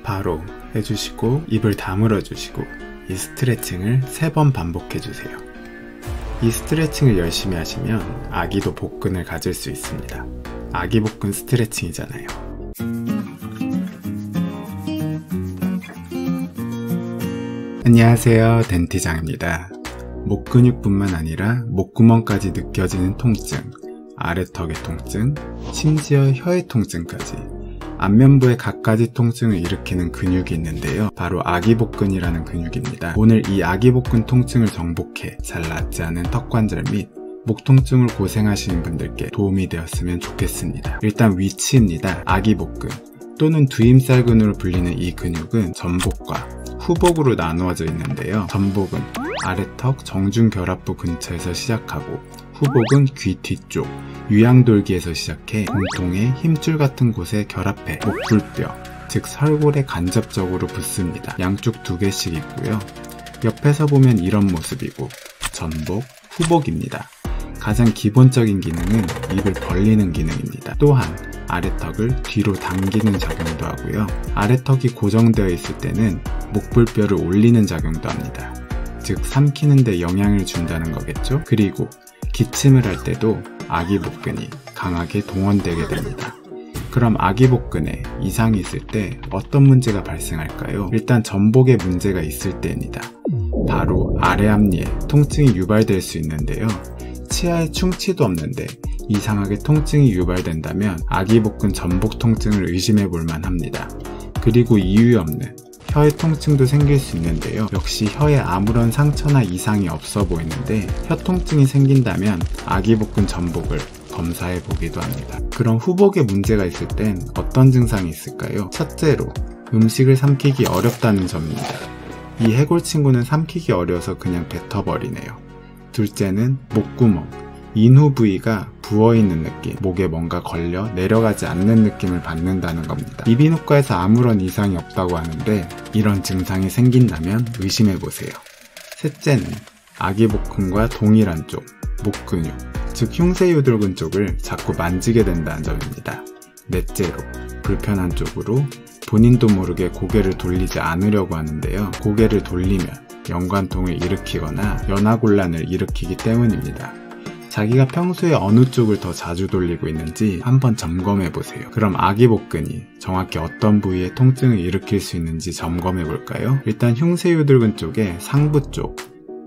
바로 해주시고 입을 다물어 주시고 이 스트레칭을 3번 반복해 주세요. 이 스트레칭을 열심히 하시면 아기도 복근을 가질 수 있습니다. 아기 복근 스트레칭이잖아요. 안녕하세요, 덴티장입니다. 목 근육뿐만 아니라 목구멍까지 느껴지는 통증, 아래턱의 통증, 심지어 혀의 통증까지 안면부의 갖가지 통증을 일으키는 근육이 있는데요. 바로 아기복근이라는 근육입니다. 오늘 이 아기복근 통증을 정복해 잘 낫지 않은 턱관절 및 목 통증을 고생하시는 분들께 도움이 되었으면 좋겠습니다. 일단 위치입니다. 아기복근 또는 두임살근으로 불리는 이 근육은 전복과 후복으로 나누어져 있는데요. 전복은 아래턱 정중결합부 근처에서 시작하고 후복은 귀 뒤쪽 유양돌기에서 시작해 몸통의 힘줄 같은 곳에 결합해 목불뼈, 즉 설골에 간접적으로 붙습니다. 양쪽 2개씩 있고요. 옆에서 보면 이런 모습이고 전복, 후복입니다. 가장 기본적인 기능은 입을 벌리는 기능입니다. 또한 아래턱을 뒤로 당기는 작용도 하고요. 아래턱이 고정되어 있을 때는 목불뼈를 올리는 작용도 합니다. 즉 삼키는 데 영향을 준다는 거겠죠. 그리고 기침을 할 때도 아기복근이 강하게 동원되게 됩니다. 그럼 아기복근에 이상이 있을 때 어떤 문제가 발생할까요? 일단 전복에 문제가 있을 때입니다. 바로 아래 앞니에 통증이 유발될 수 있는데요. 치아에 충치도 없는데 이상하게 통증이 유발된다면 아기복근 전복 통증을 의심해 볼 만합니다. 그리고 이유 없는 혀의 통증도 생길 수 있는데요. 역시 혀에 아무런 상처나 이상이 없어 보이는데 혀 통증이 생긴다면 아기복근 전복을 검사해 보기도 합니다. 그럼 후복에 문제가 있을 땐 어떤 증상이 있을까요? 첫째로 음식을 삼키기 어렵다는 점입니다. 이 해골 친구는 삼키기 어려워서 그냥 뱉어버리네요. 둘째는 목구멍, 인후 부위가 부어있는 느낌, 목에 뭔가 걸려 내려가지 않는 느낌을 받는다는 겁니다. 이비인후과에서 아무런 이상이 없다고 하는데 이런 증상이 생긴다면 의심해보세요. 셋째는 아기복근과 동일한 쪽, 목근육, 즉 흉쇄유돌근 쪽을 자꾸 만지게 된다는 점입니다. 넷째로 불편한 쪽으로 본인도 모르게 고개를 돌리지 않으려고 하는데요. 고개를 돌리면 연관통을 일으키거나 연하곤란을 일으키기 때문입니다. 자기가 평소에 어느 쪽을 더 자주 돌리고 있는지 한번 점검해보세요. 그럼 아기복근이 정확히 어떤 부위에 통증을 일으킬 수 있는지 점검해볼까요? 일단 흉쇄유돌근 쪽의 상부 쪽,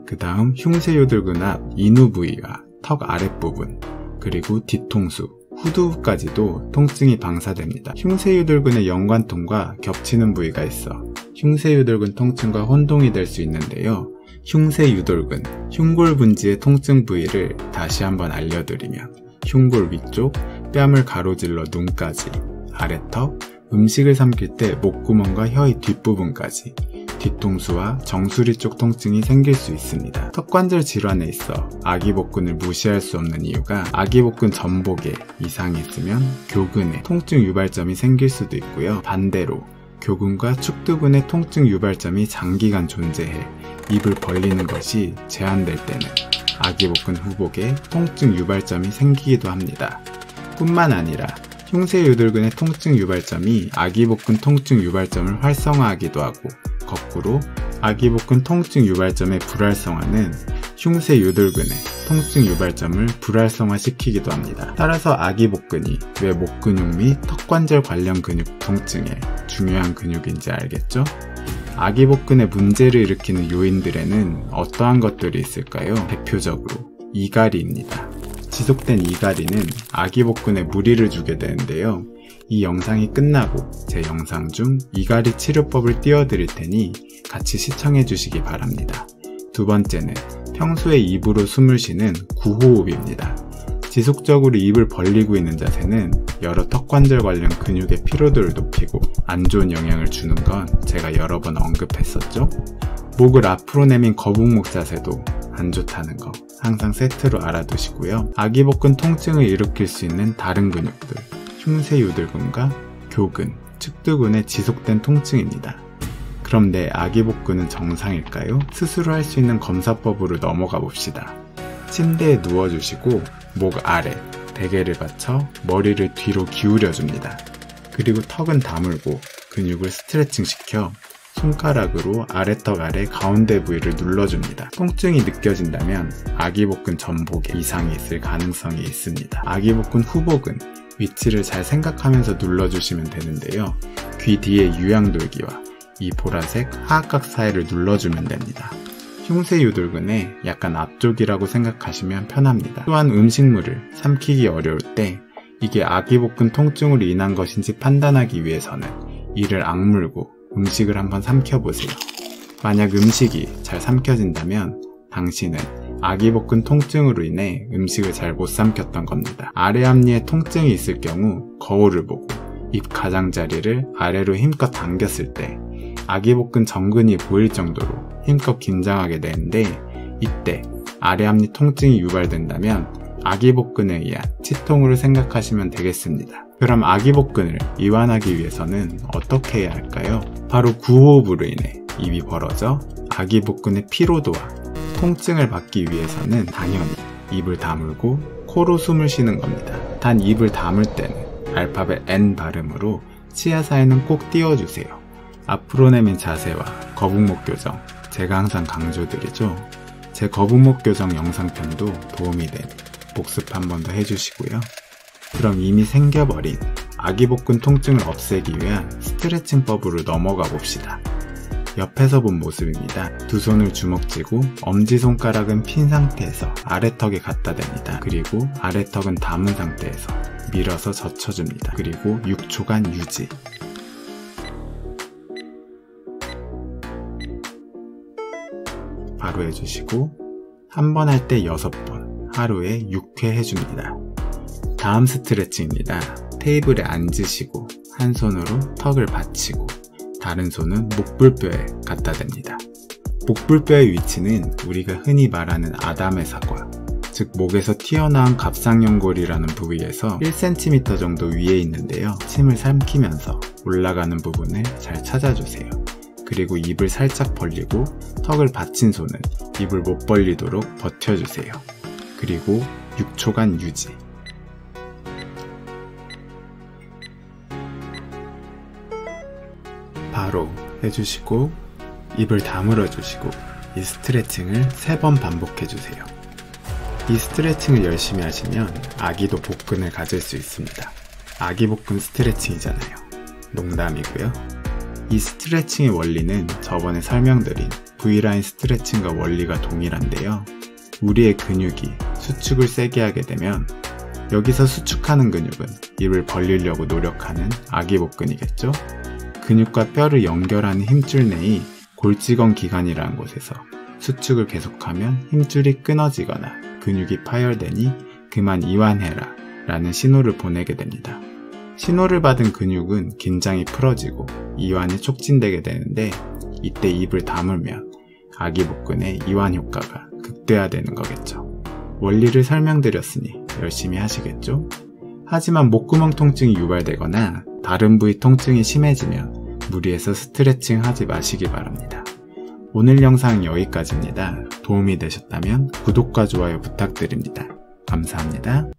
그 다음 흉쇄유돌근 앞 인후 부위와 턱 아랫부분, 그리고 뒤통수, 후두부까지도 통증이 방사됩니다. 흉쇄유돌근의 연관통과 겹치는 부위가 있어 흉쇄유돌근 통증과 혼동이 될 수 있는데요. 흉쇄유돌근, 흉골 분지의 통증 부위를 다시 한번 알려드리면 흉골 위쪽, 뺨을 가로질러 눈까지, 아래턱, 음식을 삼킬 때 목구멍과 혀의 뒷부분까지, 뒤통수와 정수리 쪽 통증이 생길 수 있습니다. 턱관절 질환에 있어 아기복근을 무시할 수 없는 이유가 아기복근 전복에 이상이 있으면 교근에 통증 유발점이 생길 수도 있고요. 반대로 교근과 축두근의 통증 유발점이 장기간 존재해 입을 벌리는 것이 제한될 때는 아기복근 후복에 통증 유발점이 생기기도 합니다. 뿐만 아니라 흉쇄유돌근의 통증 유발점이 아기복근 통증 유발점을 활성화하기도 하고 거꾸로 아기복근 통증 유발점의 불활성화는 흉쇄유돌근의 통증 유발점을 불활성화시키기도 합니다. 따라서 아기복근이 왜 목근육 및 턱관절 관련 근육 통증에 중요한 근육인지 알겠죠? 아기복근에 문제를 일으키는 요인들에는 어떠한 것들이 있을까요? 대표적으로 이갈이입니다. 지속된 이갈이는 아기복근에 무리를 주게 되는데요. 이 영상이 끝나고 제 영상 중 이갈이 치료법을 띄워드릴 테니 같이 시청해 주시기 바랍니다. 두 번째는 평소에 입으로 숨을 쉬는 구호흡입니다. 지속적으로 입을 벌리고 있는 자세는 여러 턱관절 관련 근육의 피로도를 높이고 안 좋은 영향을 주는 건 제가 여러 번 언급했었죠. 목을 앞으로 내민 거북목 자세도 안 좋다는 거 항상 세트로 알아두시고요. 아기복근 통증을 일으킬 수 있는 다른 근육들, 흉쇄유돌근과 교근, 측두근의 지속된 통증입니다. 그럼 내 아기복근은 정상일까요? 스스로 할 수 있는 검사법으로 넘어가 봅시다. 침대에 누워주시고 목 아래, 베개를 받쳐 머리를 뒤로 기울여줍니다. 그리고 턱은 다물고 근육을 스트레칭 시켜 손가락으로 아래턱 아래 가운데 부위를 눌러줍니다. 통증이 느껴진다면 아기복근 전복에 이상이 있을 가능성이 있습니다. 아기복근 후복은 위치를 잘 생각하면서 눌러주시면 되는데요. 귀 뒤에 유양돌기와 이 보라색 하악각 사이를 눌러주면 됩니다. 흉쇄 유돌근의 약간 앞쪽이라고 생각하시면 편합니다. 또한 음식물을 삼키기 어려울 때 이게 아기복근 통증으로 인한 것인지 판단하기 위해서는 이를 악물고 음식을 한번 삼켜보세요. 만약 음식이 잘 삼켜진다면 당신은 아기복근 통증으로 인해 음식을 잘 못 삼켰던 겁니다. 아래 앞니에 통증이 있을 경우 거울을 보고 입 가장자리를 아래로 힘껏 당겼을 때 아기복근 정근이 보일 정도로 힘껏 긴장하게 되는데, 이때 아래 앞니 통증이 유발된다면 아기복근에 의한 치통으로 생각하시면 되겠습니다. 그럼 아기복근을 이완하기 위해서는 어떻게 해야 할까요? 바로 구호흡으로 인해 입이 벌어져 아기복근의 피로도와 통증을 받기 위해서는 당연히 입을 다물고 코로 숨을 쉬는 겁니다. 단 입을 다물 때는 알파벳 N 발음으로 치아 사이는 꼭 띄워주세요. 앞으로 내민 자세와 거북목 교정, 제가 항상 강조드리죠. 제 거북목 교정 영상편도 도움이 되니 복습 한 번 더 해주시고요. 그럼 이미 생겨버린 아기복근 통증을 없애기 위한 스트레칭법으로 넘어가 봅시다. 옆에서 본 모습입니다. 두 손을 주먹 쥐고 엄지손가락은 핀 상태에서 아래턱에 갖다 댑니다. 그리고 아래턱은 담은 상태에서 밀어서 젖혀줍니다. 그리고 6초간 유지. 바로 해주시고 한 번 할 때 6번, 하루에 6회 해줍니다. 다음 스트레칭입니다. 테이블에 앉으시고 한 손으로 턱을 받치고 다른 손은 목불뼈에 갖다 댑니다. 목불뼈의 위치는 우리가 흔히 말하는 아담의 사과, 즉 목에서 튀어나온 갑상연골이라는 부위에서 1cm 정도 위에 있는데요. 침을 삼키면서 올라가는 부분을 잘 찾아주세요. 그리고 입을 살짝 벌리고 턱을 받친 손은 입을 못 벌리도록 버텨주세요. 그리고 6초간 유지. 바로 해주시고 입을 다물어 주시고 이 스트레칭을 3번 반복해 주세요. 이 스트레칭을 열심히 하시면 아기도 복근을 가질 수 있습니다. 아기 복근 스트레칭이잖아요. 농담이고요. 이 스트레칭의 원리는 저번에 설명드린 V라인 스트레칭과 원리가 동일한데요. 우리의 근육이 수축을 세게 하게 되면 여기서 수축하는 근육은 입을 벌리려고 노력하는 아기 복근이겠죠? 근육과 뼈를 연결하는 힘줄 내의 골직원 기관이라는 곳에서 수축을 계속하면 힘줄이 끊어지거나 근육이 파열되니 그만 이완해라 라는 신호를 보내게 됩니다. 신호를 받은 근육은 긴장이 풀어지고 이완이 촉진되게 되는데, 이때 입을 다물면 아기 복근의 이완 효과가 극대화되는 거겠죠. 원리를 설명드렸으니 열심히 하시겠죠? 하지만 목구멍 통증이 유발되거나 다른 부위 통증이 심해지면 무리해서 스트레칭 하지 마시기 바랍니다. 오늘 영상은 여기까지입니다. 도움이 되셨다면 구독과 좋아요 부탁드립니다. 감사합니다.